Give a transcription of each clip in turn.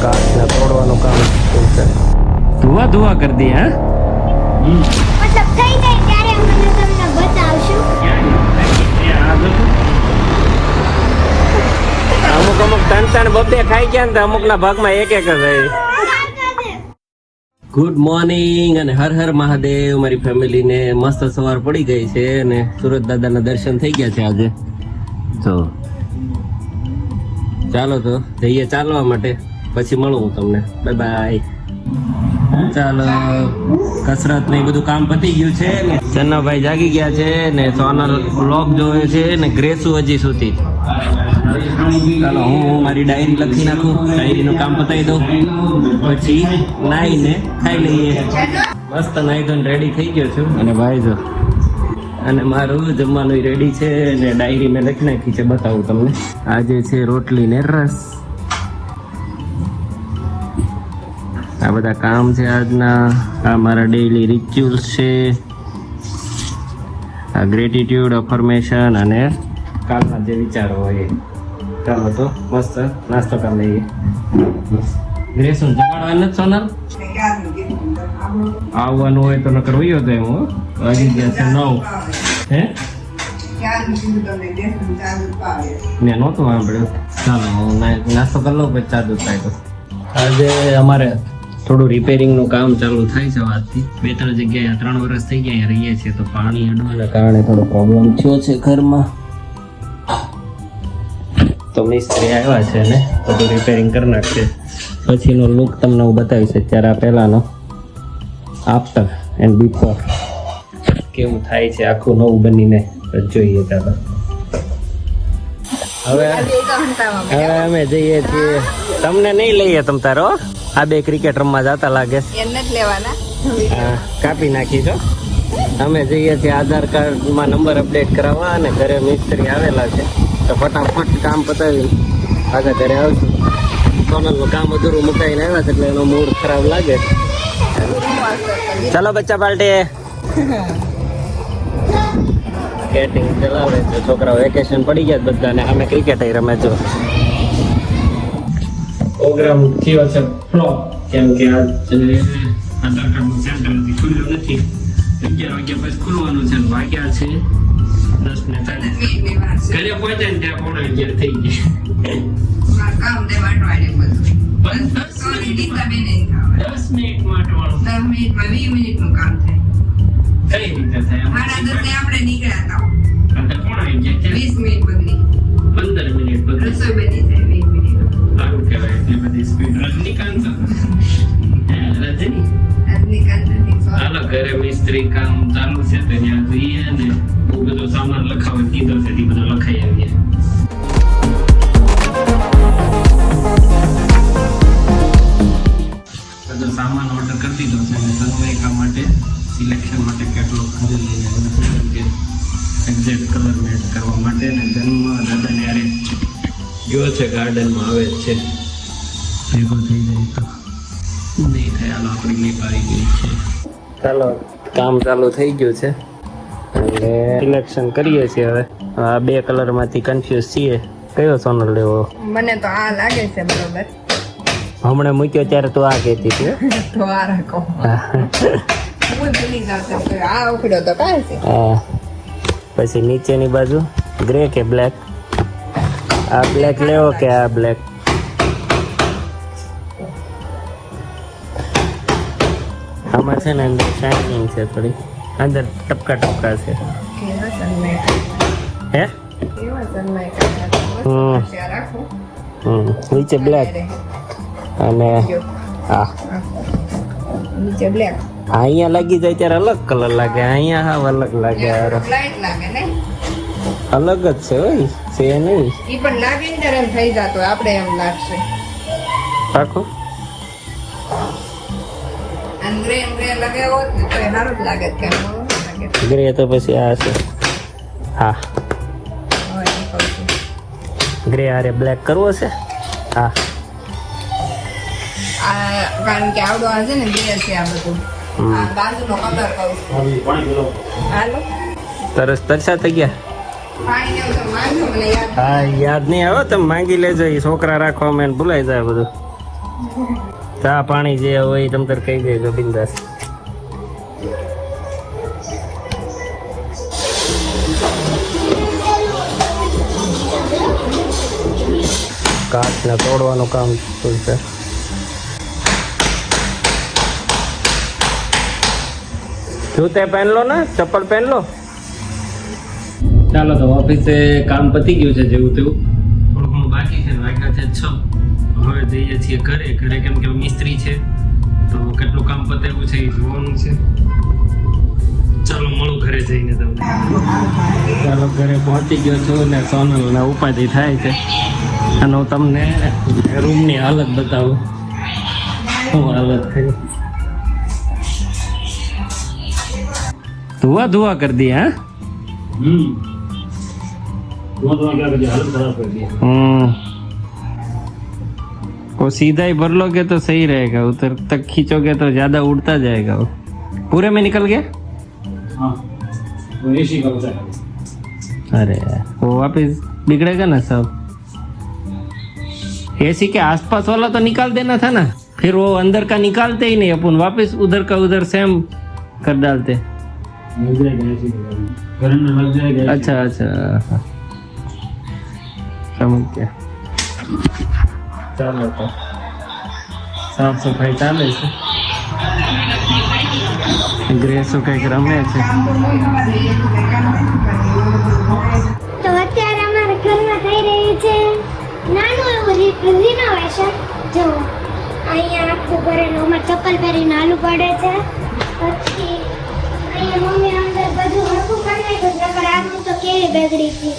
કાચને તોડવાનું કામ છે. ધુઆ ધુઆ કરી દી. હા મતલબ થઈ જાય ત્યારે અમે તમને બતાવશું. અમુક અમુક ત્રણ બબ્બે ખાઈ ગયા ને તો અમુક ના ભાગમાં એક જ રહી. ગુડ મોર્નિંગ અને હર હર મહાદેવ. મારી ફેમિલીને મસ્ત સવાર પડી ગઈ છે અને સુરત દાદાના દર્શન થઈ ગયા છે આજે. તો ચાલો તો જઈએ ચાલવા માટે, પછી મળું હું તમને. Bye bye. ચાલો, કસરત ને બધું કામ પતી ગયું છે ને ચન્નાભાઈ જાગી ગયા છે ને સોનલ બ્લોગ જોવે છે ને ગ્રેસુ હજી સુધી. ચાલો હું મારી ડાયરી લખી નાખું, ડાયરીનું કામ પતાવી દઉં, પછી નાહીને ખાઈ લઈએ. મસ્ત નાહી ધોઈને રેડી થઈ ગયો છું અને ભાઈ જો અને મારું જમવાનું રેડી છે ને ડાયરી મેં લખી નાખી છે, બતાવું તમને. આજે છે રોટલી ને રસ. આ બધા કામ છે આજના. આ મારા ડેઈલી રિચ્યુઅલ્સ છે. આ ગ્રેટિટ્યુડ, અફર્મેશન અને કાલના જે વિચારો હોય એ. ચાલો તો મસ્ત નાસ્તો કરી લઈએ. ગ્રેસુન જગાડવાનું નથી સોનલ? આવવાનું હોય તો નકર વયો તો એમ. હજી ગયા છે 9. હે ને નહોતું સાંભળ્યું. ચાલો હું નાસ્તો કરી લઉં પછી ચા દૂધ થાય તો. આજે અમારે થોડું રિપેરિંગનું કામ ચાલુ થાય છે આજથી. 2-3 જગ્યાએ 3 વર્ષ થઈ ગયા અહીંયા રહીએ છીએ તો પાણી અડવાના કારણે થોડો પ્રોબ્લેમ થયો છે ઘરમાં. તો મિસ્ત્રી આવ્યા છે ને બધું રિપેરિંગ કરી નાખશે. પછીનો લુક તમને હું બતાવીશ. અત્યારે આ પહેલાંનો આફ્ટર એન્ડ બિફોર કેવું થાય છે આખું નવું બનીને જોઈએ. ચાલો હવે અમે જઈએ છીએ. તમને નહીં લઈએ તમ તારો. આ બે ક્રિકેટ રમવા જતા લાગે છે. હા, કાપી નાખી તો. અમે જઈએ છીએ આધાર કાર્ડમાં નંબર અપડેટ કરાવવા અને ઘરે મિસ્ત્રી આવેલા છે તો ફટાફટ કામ પતાવી પાછા ઘરે આવશું. સોનલનું કામ અધૂરું મુકાઈને આવ્યા છે એટલે એનો મૂડ ખરાબ લાગે. ચાલો બચ્ચા પાર્ટી. સ્કેટિંગ ચલાવે છે છોકરાઓ. વેકેશન પડી ગયા બધાને. અમે ક્રિકેટ રમે છો. પ્રોગ્રામ થયો છે ફ્લોપ કેમ કે આજ આધાર કાર્ડનું સેન્ટર ખુલ્યું નથી. 11 વાગ્યા પછી ખુલવાનું છે. વાગ્યા છે 10:40. ઘરે પહોંચ્યા ને ત્યાં 11:15 થઈ ગઈ. 10 મિનિટમાં અટવાણું. 20 મિનિટનું કામ થાય. કઈ રીતે થાય? 10:30 આપણે નીકળ્યા હતા. અંદર કોણ આવી ગયા? 20 મિનિટ બગડી. 15 મિનિટ બધી. રસોઈ બની જાય 20 મિનિટ. સારું કહેવાય. એટલી બધી સ્પીડ. રજનીકાંત રજની રજનીકાંત નથી. હાલો ઘરે મિસ્ત્રી કામ ચાલુ છે તો ત્યાં જઈએ ને બહુ બધો સામાન લખાવવા કીધો છે તે બધો લખાઈ આવીએ. બધો સામાન ઓર્ડર કરી દીધો છે અને સનમાઇકા માટે સિલેક્શન માટે કેટલોગ ખરીદી લઈને કે એક્ઝેક્ટ કલર મેચ કરવા માટે ને જન્મ દાદાને યારે ગયો છે ગાર્ડનમાં આવે છે. ભેગો થઈ જાય તો નહીં થાય. હાલો આપણી લીપ આવી ગઈ છે. ચાલો કામ ચાલુ થઈ ગયું છે એટલે સિલેક્શન કરીએ છીએ. હવે આ 2 કલરમાંથી કન્ફ્યુઝ છીએ કયો સોનલ લેવો. મને તો આ લાગે છે બરોબર. હમણાં મૂક્યો ત્યારે તું આ કહેતી હતી. તો આ રાખો. હું ભૂલી જાઉં છું. આ ઉખડ્યો તો કાંઈ છે. હા, પછી નીચેની બાજુ ગ્રે કે બ્લેક? આ બ્લેક લેવો કે આ બ્લેક? આમાં છે ને અંદર શાઇનિંગ છે થોડી, અંદર ટપકા ટપકા છે. કેવા સનમાઈકા. હે કેવા સનમાઈકા. હમ. આ રાખો. નીચે બ્લેક અને હા નીચે બ્લેક. અહીંયા લાગી જાય ત્યારે અલગ કલર લાગે. અહીંયા હાવ અલગ લાગે. લાઈટ લાગે ને. અલગ જ છે હોય છે નહીં. ઈ પણ લાગે ને ત્યારે એમ થઈ જતો આપણે એમ લાગશે. પાકું ગ્રે લગાવ્યો ને તો એ સારું જ લાગે કે લાગે. ગ્રે તો પછી આ છે. હા હવે નીકળું છું. ગ્રે આરે બ્લેક કરવો છે. હા આ કારણ કે આવડો આ છે ને ગ્રે છે આ બધું. આ બાજુનો કલર કહું છું. હાલો તરસ તરસા થઈ ગયા. પાણી લેવું તો માંગો મને યાદ. હા યાદ નહીં આવે તમે માંગી લેજો. એ છોકરા રાખવા મેં ભૂલાઈ જાય બધું. ચા પાણી જે હોય તમ તાર કહી દેજો બિંદાસ. કાચને તોડવાનું કામ છે. જૂતે પહેન લો ને, ચપ્પલ પહેન લો. ચાલો તો ઓફિસે કામ પતી ગયું છે જેવું તેવું. થોડું ઘણું બાકી છે, વાગ્યા છે 6. હવે જઈએ છીએ ઘરે. ઘરે કેમ કે મિસ્ત્રી છે તો કેટલું કામ પતાવ્યું છે એ જોવાનું છે. ચાલો મળું ઘરે જઈને તમને. ચાલો ઘરે પહોંચી ગયો છું ને સોનલને ઉપાધિ થાય છે અને હું તમને રૂમની હાલત બતાવું. શું હાલત થઈ. धुआं धुआं कर दिया. धुआं क्या कर दिया, हालत खराब कर दिया. वो सीधा ही भर लोगे तो सही रहेगा, उधर तक खींचोगे तो ज्यादा उड़ता जाएगा. वो पूरे में निकल गया. हाँ वो एसी का होता है. अरे वो वापस बिगड़ेगा ना सब. एसी के आसपास वाला तो निकाल देना था ना, फिर वो अंदर का निकालते ही नहीं अपन, वापस उधर का उधर सेम कर डालते. लग जाएगा एसी का करंट लग जाएगा. अच्छा अच्छा समझ गया. ચાલો તો સાફ સફાઈ ચાલે છે. ગ્રેસો કંઈક રમે છે. તો અત્યારે અમારા ઘરમાં થઈ રહ્યું છે નાનું એવું રિનોવેશન. જો અહીંયા આખું ઘરેનું અમારે ચપ્પલ પહેરીને હાલવું પડે છે. પછી અહીંયા મમ્મી અંદર બધું હરખું કરી નાખ્યું છે, પણ આખું તો કેવી બગડી હતી.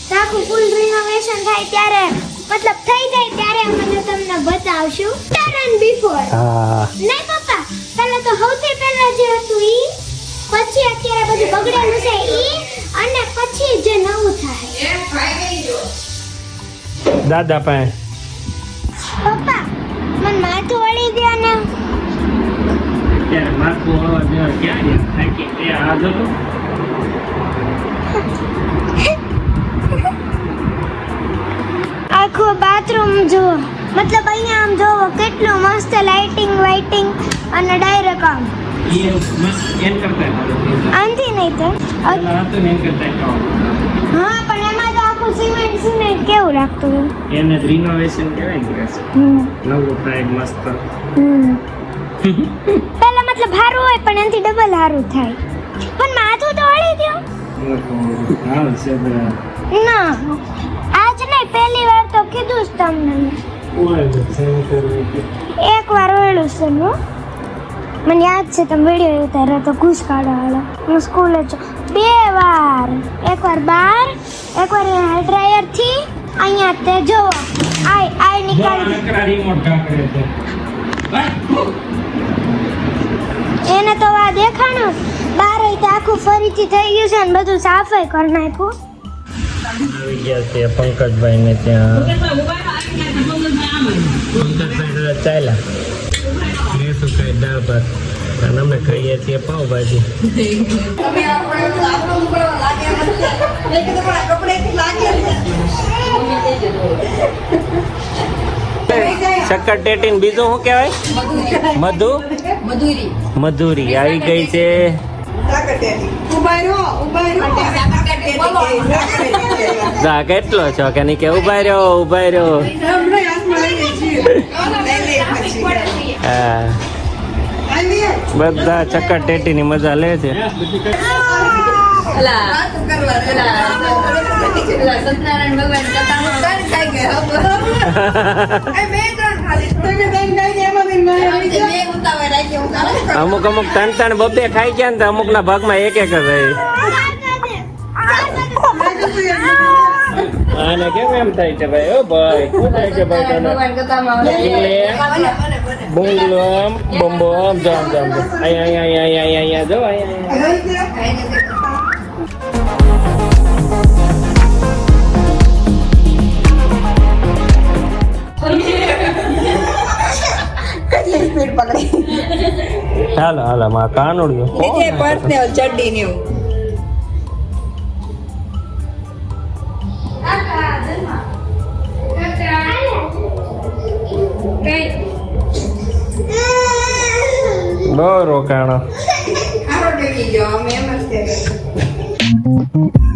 તો આખું ફૂલ રિનોવેશન થાય ત્યારે, મતલબ થઈ જાય ત્યારે અમે તમને બતાવશું આફ્ટર એન્ડ બિફોર. હા નહીં પપ્પા, પહેલા તો સૌથી પહેલા જે હતું ઈ, પછી અત્યારે બધું બગડેલું છે ઈ, અને પછી જે નવું થાય. દાદા પાસે પપ્પા મને માથું વળી દે ને. અત્યારે માથું હવા જેવા ક્યાં ગયા થાકી એ આ જો તો. આખું બાથરૂમ જુઓ, મતલબ અહીંયા આમ જોવો કેટલું મસ્ત લાઇટિંગ વાઇટિંગ અને ડાયરેક્ટ આમ એ મસ્ત એન કરતા આંધી નહીં તો. પેલા હતું ને એન કરતા હા પણ એમાં તો આખું સિમેન્ટ કેવું લાગતું હતું. એને રિનોવેશન કહેવાય ને. નવું થાય મસ્ત. પહેલા મતલબ સારું હોય પણ એનાથી ડબલ સારું થાય. પણ માથું તો વળી ગયો. હા છે ના આજ નહીં, પહેલી વાર તો કીધું જ તમને. એક વાર વળ્યું છે ને. મને યાદ છે તમે વિડીયો ઉતાર્યો તો ઘૂસ કાઢવાવાળો. હું સ્કૂલે છું 2 વાર. એકવાર બહાર, એકવાર ડ્રાયર થી અહીંયા તે જોવો આઈ નીકાળી. એને તો આ દેખાણું બહાર આખું ફરીથી થઈ ગયું છે ને બધું સાફાઈ કરી નાખ્યું. આવી ગયા છે પંકજભાઈ ને ત્યાં. પંકજભાઈ ચાલ્યા. મેં શું ખાઈ દાળ ભાત અને અમે ખાઈએ છીએ પાવભાજી. શક્કર ટેટીન બીજું શું કહેવાય? મધુરી આવી ગઈ છે. જા કેટલો છો કે નહીં કે ઉભા રહ્યો. હા બધા ચક્કર ટેટી ની મજા લે છે. અમુક 3 બબે ખાઈ ગયા ને અમુક ના ભાગમાં એક જ રહી. આને કેમ એમ થાય છે ભાઈ? ઓ ભાઈ શું થાય છે ભાઈ તને? બોલો આમ બોમ્બો આમ જામ અહીંયા જો અહીંયા. હાલો માં કાનુડિયો પર્સનલ ચડ્ડી ને એવું. કઈ બહુ રોકાણો. આવો ટકી ગયો અમે એમ જ કહેવાય.